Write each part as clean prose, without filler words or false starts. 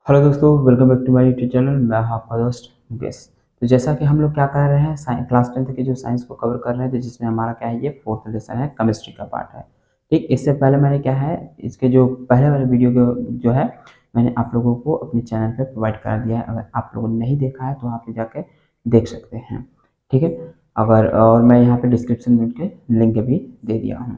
Hello दोस्तों, welcome back to my YouTube channel. मैं आपका दोस्त मुकेश। तो जैसा कि हम लोग क्या कर रहे हैं, क्लास 10th के जो साइंस को कवर कर रहे थे, जिसमें हमारा क्या है, ये फोर्थ लेसन है, केमिस्ट्री का पार्ट है। ठीक, इससे पहले मैंने क्या है, इसके जो पहले वाले वीडियो जो है, मैंने आप लोगों को अपने चैनल पे प्रोवाइड करा दिया है। अगर आप लोगों ने नहीं देखा है तो आप जाके देख सकते हैं। ठीक है, अगर और मैं यहाँ पे डिस्क्रिप्शन में उनके लिंक भी दे दिया हूँ।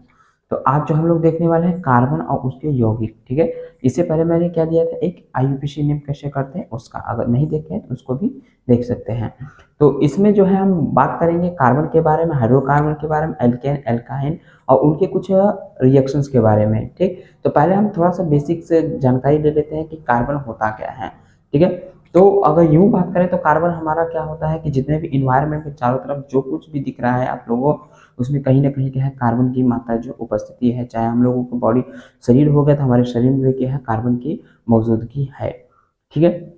तो आज जो हम लोग देखने वाले हैं, कार्बन और उसके यौगिक। ठीक है, इससे पहले मैंने क्या दिया था, एक आईयूपीएसी नेम कैसे करते हैं उसका, अगर नहीं देखे हैं तो उसको भी देख सकते हैं। तो इसमें जो है हम बात करेंगे कार्बन के बारे में, हाइड्रोकार्बन के बारे में, एल्केन एल्काइन और उनके कुछ रिएक्शंस के बारे में। ठीक, तो पहले हम थोड़ा सा बेसिक से जानकारी ले लेते हैं कि कार्बन होता क्या है। ठीक है, तो अगर यूं बात करें तो कार्बन हमारा क्या होता है कि जितने भी इन्वायरमेंट के चारों तरफ जो कुछ भी दिख रहा है आप लोगों, उसमें कहीं ना कहीं क्या है, कार्बन की मात्रा जो उपस्थिति है। चाहे हम लोगों को बॉडी शरीर हो गया तो हमारे शरीर में भी क्या है, कार्बन की मौजूदगी है। ठीक है,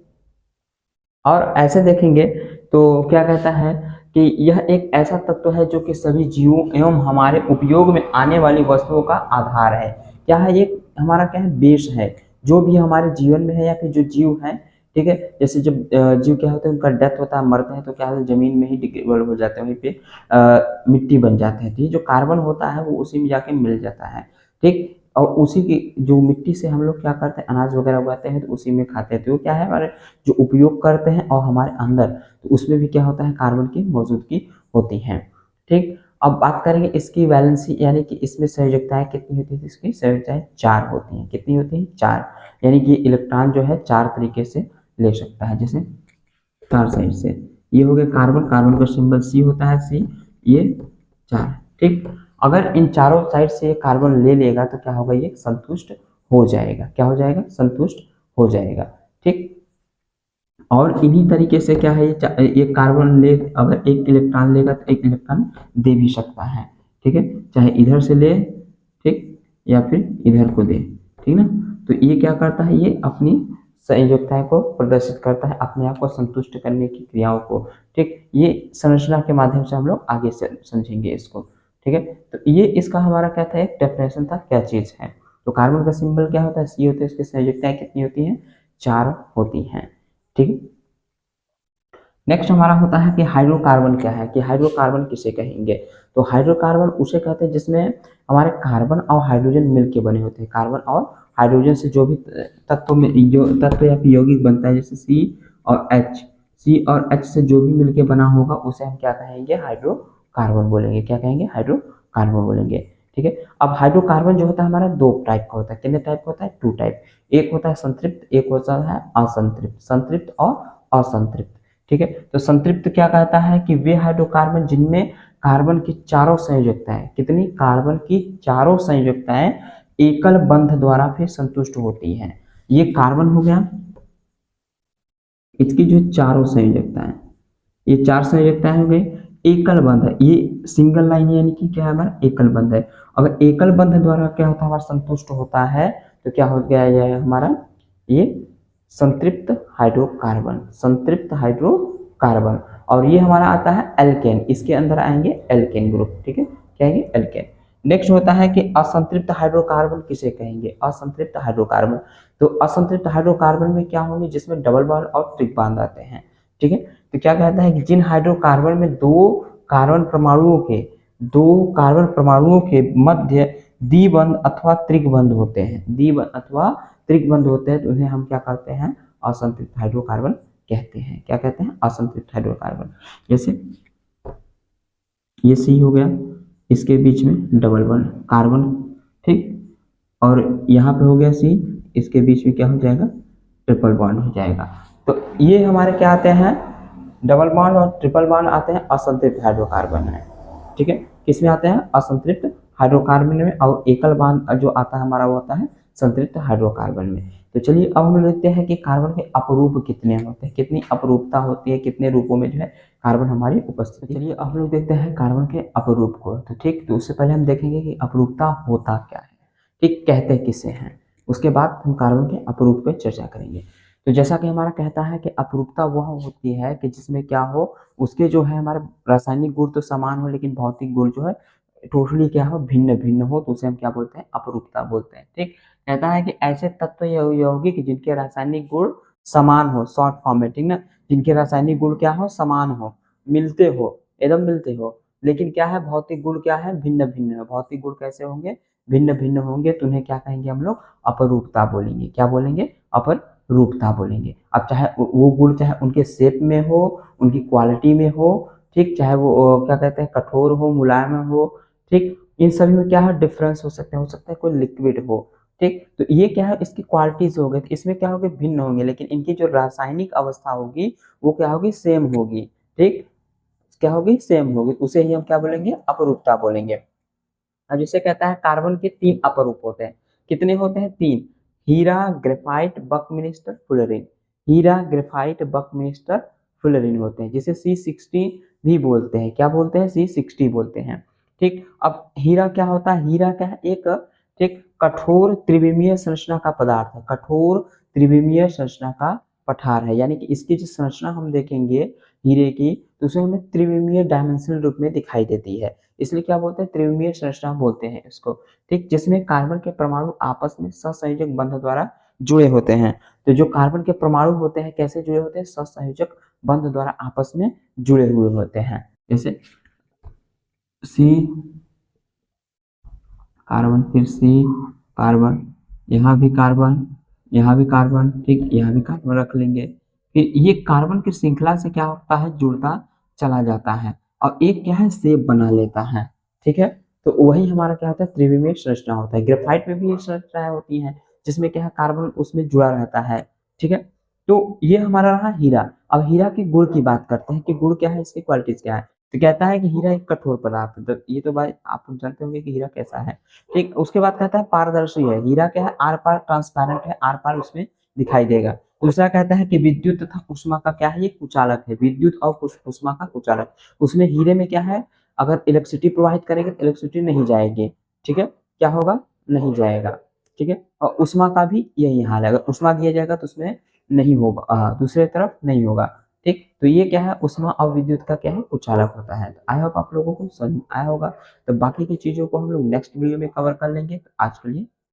और ऐसे देखेंगे तो क्या कहता है कि यह एक ऐसा तत्व है जो कि सभी जीवों एवं हमारे उपयोग में आने वाली वस्तुओं का आधार है। क्या है ये, हमारा क्या है, बेस है। जो भी हमारे जीवन में है या फिर जो जीव है, ठीक है, जैसे जब जीव क्या होते हैं, उनका डेथ होता है, मरते हैं, तो क्या है, जमीन में ही डिग्रेडेबल हो जाते हैं, वहीं पे मिट्टी बन जाते हैं। ठीक, जो कार्बन होता है वो उसी में जाके मिल जाता है। ठीक, और उसी की जो मिट्टी से हम लोग क्या करते हैं, अनाज वगैरह उगाते हैं, तो उसी में खाते हैं। तो वो क्या है, हमारे जो उपयोग करते हैं और हमारे अंदर, तो उसमें भी क्या होता है, कार्बन की मौजूदगी होती है। ठीक, अब बात करेंगे इसकी वैलेंसी, यानी कि इसमें संयोजकताएं कितनी होती है। इसकी संयोजकताएं 4 होती हैं। कितनी होती हैं? 4। यानी कि इलेक्ट्रॉन जो है 4 तरीके से ले सकता है, जैसे 4 साइड से। ये हो गया कार्बन, कार्बन का सिंबल सी होता है, सी। ये 4। ठीक, अगर इन चारों साइड से कार्बन ले लेगा तो क्या होगा, ये संतुष्ट हो जाएगा। क्या हो जाएगा? संतुष्ट हो जाएगा। ठीक, और इन्हीं तरीके से क्या है, ये कार्बन ले, अगर एक इलेक्ट्रॉन लेगा तो एक इलेक्ट्रॉन दे भी सकता है। ठीक है, चाहे इधर से ले, ठीक, या फिर इधर को दे। ठीक ना, तो ये क्या करता है, ये अपनी संयोजकता को प्रदर्शित करता है, अपने आप को संतुष्ट करने की क्रियाओं को। ठीक, ये संरचना के माध्यम से हम लोग आगे से समझेंगे इसको। ठीक है, तो ये इसका हमारा क्या था, एक डेफिनेशन था, क्या चीज है। तो कार्बन का सिंबल क्या होता है, सी होता है। इसकी संयोजकताएं कितनी होती हैं? 4 होती हैं। ठीक है, नेक्स्ट हमारा होता है कि हाइड्रोकार्बन क्या है, कि हाइड्रोकार्बन किसे कहेंगे। तो हाइड्रोकार्बन उसे कहते हैं जिसमें हमारे कार्बन और हाइड्रोजन मिलके बने होते हैं। कार्बन और हाइड्रोजन से जो भी तत्व में जो तत्व या फिर यौगिक बनता है, जैसे और एच सी और एच से जो भी मिलके बना होगा उसे हम क्या कहेंगे, हाइड्रोकार्बन बोलेंगे। क्या कहेंगे? हाइड्रोकार्बन बोलेंगे। ठीक है, अब हाइड्रोकार्बन जो होता है हमारा 2 टाइप का होता है। कितने टाइप का होता है? 2 टाइप। एक होता है संतृप्त, एक होता है असंतृप्त। संतृप्त और असंतृप्त। ठीक है, तो संतृप्त क्या कहता है कि वे हाइड्रोकार्बन जिनमें कार्बन की चारों संयोजकताएं, कितनी, कार्बन की चारों संयोजकताएं एकल बंध द्वारा फिर संतुष्ट होती हैं। ये कार्बन हो गया, इसकी जो चारों संयोजकताएं, ये 4 संयोजकताएं हो गई, एकल बंध है। ये सिंगल लाइन यानी कि क्या है, हमारा एकल बंध है। अगर एकल बंध द्वारा क्या होता है, हमारा संतुष्ट होता है, तो क्या हो गया ये हमारा, ये संतृप्त हाइड्रोकार्बन। संतृप्त हाइड्रोकार्बन। और ये हमारा आता है एल्केन, इसके अंदर आएंगे एल्केन ग्रुप। ठीक है, क्या आएंगे? एल्केन। नेक्स्ट होता है कि असंतृप्त हाइड्रोकार्बन किसे कहेंगे? असंतृप्त हाइड्रोकार्बन। तो असंतृप्त हाइड्रोकार्बन में क्या होंगे, जिसमें डबल बॉन्ड और ट्रिप बॉन्ड आते हैं। ठीक है, तो क्या कहता है कि जिन हाइड्रोकार्बन में दो कार्बन परमाणुओं के मध्य द्विबंध अथवा त्रिबंध होते हैं, द्विबंध अथवा त्रिबंध होते हैं, तो उन्हें हम क्या कहते हैं, असंतृप्त हाइड्रोकार्बन कहते हैं। क्या कहते हैं? असंतृप्त हाइड्रोकार्बन। जैसे ये सी हो गया, इसके बीच में डबल बॉन्ड कार्बन। ठीक, और यहाँ पे हो गया सी, इसके बीच में क्या हो जाएगा, ट्रिपल बॉन्ड हो जाएगा। तो ये हमारे क्या आते हैं, डबल बॉन्ड और ट्रिपल बॉन्ड आते हैं असंतृप्त हाइड्रोकार्बन में। ठीक है, किसमें आते हैं? असंतृप्त हाइड्रोकार्बन में। और एकल बॉन्ड जो आता है हमारा वो आता है संतृप्त हाइड्रोकार्बन में। तो चलिए अब हम देखते हैं कि कार्बन के अपरूप कितने होते हैं, कितनी अपरूपता होती है, कितने रूपों में जो है कार्बन हमारी उपस्थिति। चलिए अब हम लोग देखते हैं कार्बन के अपरूप को। तो ठीक, तो उससे पहले हम देखेंगे कि अपरूपता होता क्या है, ठीक, कहते किसे हैं, उसके बाद हम कार्बन के अपरूप पे चर्चा करेंगे। तो जैसा कि हमारा कहता है कि अपरूपता वह होती है कि जिसमें क्या हो, उसके जो है हमारे रासायनिक गुण तो समान हो लेकिन भौतिक गुण जो है टोटली क्या हो, भिन्न भिन्न हो, तो उसे हम क्या बोलते हैं, अपरूपता बोलते हैं। ठीक, कहता है कि ऐसे तत्व या यौगिक जिनके रासायनिक गुण समान हो, शॉर्ट फॉर्म में, ठीक ना, जिनके रासायनिक गुण क्या हो, समान हो, मिलते हो, एकदम मिलते हो, लेकिन क्या है भौतिक गुण क्या है, भिन्न भिन्न है। भौतिक गुण कैसे होंगे, भिन्न भिन्न होंगे, तो उन्हें क्या कहेंगे हम लोग, अपरूपता बोलेंगे। क्या बोलेंगे, अपरूपता बोलेंगे। अब चाहे वो गुण चाहे उनके शेप में हो, उनकी क्वालिटी में हो, ठीक, चाहे वो क्या कहते हैं कठोर हो, मुलायम हो, ठीक, इन सभी में क्या है डिफरेंस हो सकता है कोई लिक्विड हो, ठीक। तो ये क्या है, इसकी क्वालिटीज हो गई, तो इसमें क्या होगी, भिन्न होंगे, लेकिन इनकी जो रासायनिक अवस्था होगी वो क्या होगी, सेम होगी, ठीक, क्या होगी, सेम होगी, उसे ही हम क्या बोलेंगे, अपरूपता बोलेंगे। अब जैसे कहता है कार्बन के 3 अपरूप होते हैं, कितने होते हैं, 3, हीरा, ग्रेफाइट, बकमिलिस्टर, फुलेरिन। हीरा, ग्रेफाइट, बकमिलिस्टर, फुलेरिन होते हैं, जिसे C60 भी बोलते हैं। क्या बोलते हैं, C60 बोलते हैं, ठीक। अब हीरा क्या होता है, हीरा क्या है, एक, ठीक, कठोर त्रिविमीय संरचना का पदार्थ है, कठोर त्रिविमीय संरचना का पठार है, यानी कि इसकी जो संरचना हम देखेंगे हीरे की, तो उसे हमें त्रिविमीय डायमेंशनल रूप में दिखाई देती है, इसलिए क्या बोलते हैं, त्रिविमीय संरचना बोलते हैं इसको, ठीक, जिसमें कार्बन के परमाणु आपस में सहसंयोजक बंध द्वारा जुड़े होते हैं। तो जो कार्बन के परमाणु होते हैं कैसे जुड़े होते हैं, सहसंयोजक बंध द्वारा आपस में जुड़े हुए होते हैं। जैसे सी कार्बन, फिर सी कार्बन, यहाँ भी कार्बन, यहाँ भी कार्बन, ठीक, यहाँ भी कार्बन रख लेंगे। फिर ये कार्बन की श्रृंखला से क्या होता है, जुड़ता चला जाता है, और एक क्या है, शेप बना लेता है, ठीक है। तो वही हमारा क्या होता है, त्रिविमीय संरचना होता है। ग्रेफाइट में भी एक संरचनाएं होती हैं जिसमें क्या है, कार्बन उसमें जुड़ा रहता है, ठीक है। तो ये हमारा रहा हीरा। अब हीरा के गुण की बात करते हैं कि गुण क्या है, इसकी क्वालिटीज क्या है। तो कहता है कि हीरा एक कठोर पदार्थ है, तो ये तो भाई आप जानते होंगे कि हीरा कैसा है, ठीक। उसके बाद कहता है पारदर्शी है, हीरा क्या है, आर पार ट्रांसपेरेंट है, आर पार उसमें दिखाई देगा। दूसरा कहता है कि विद्युत तथा उष्मा का क्या है, ये कुचालक है, विद्युत और उष्मा का कुचालक। उसमें हीरे में क्या है, अगर इलेक्ट्रिसिटी प्रोवाइड करेंगे तो इलेक्ट्रिसिटी नहीं जाएगी, ठीक है, क्या होगा, नहीं जाएगा, ठीक है। और उष्मा का भी यही हाल है, अगर उष्मा दिया जाएगा तो उसमें नहीं होगा, दूसरे तरफ नहीं होगा, ठीक। तो ये क्या है, उष्मा और विद्युत का क्या है, कुचालक होता है। तो आई होप आप लोगों को समझ आया होगा। तो बाकी की चीजों को हम लोग नेक्स्ट वीडियो में कवर कर लेंगे। तो आज के लिए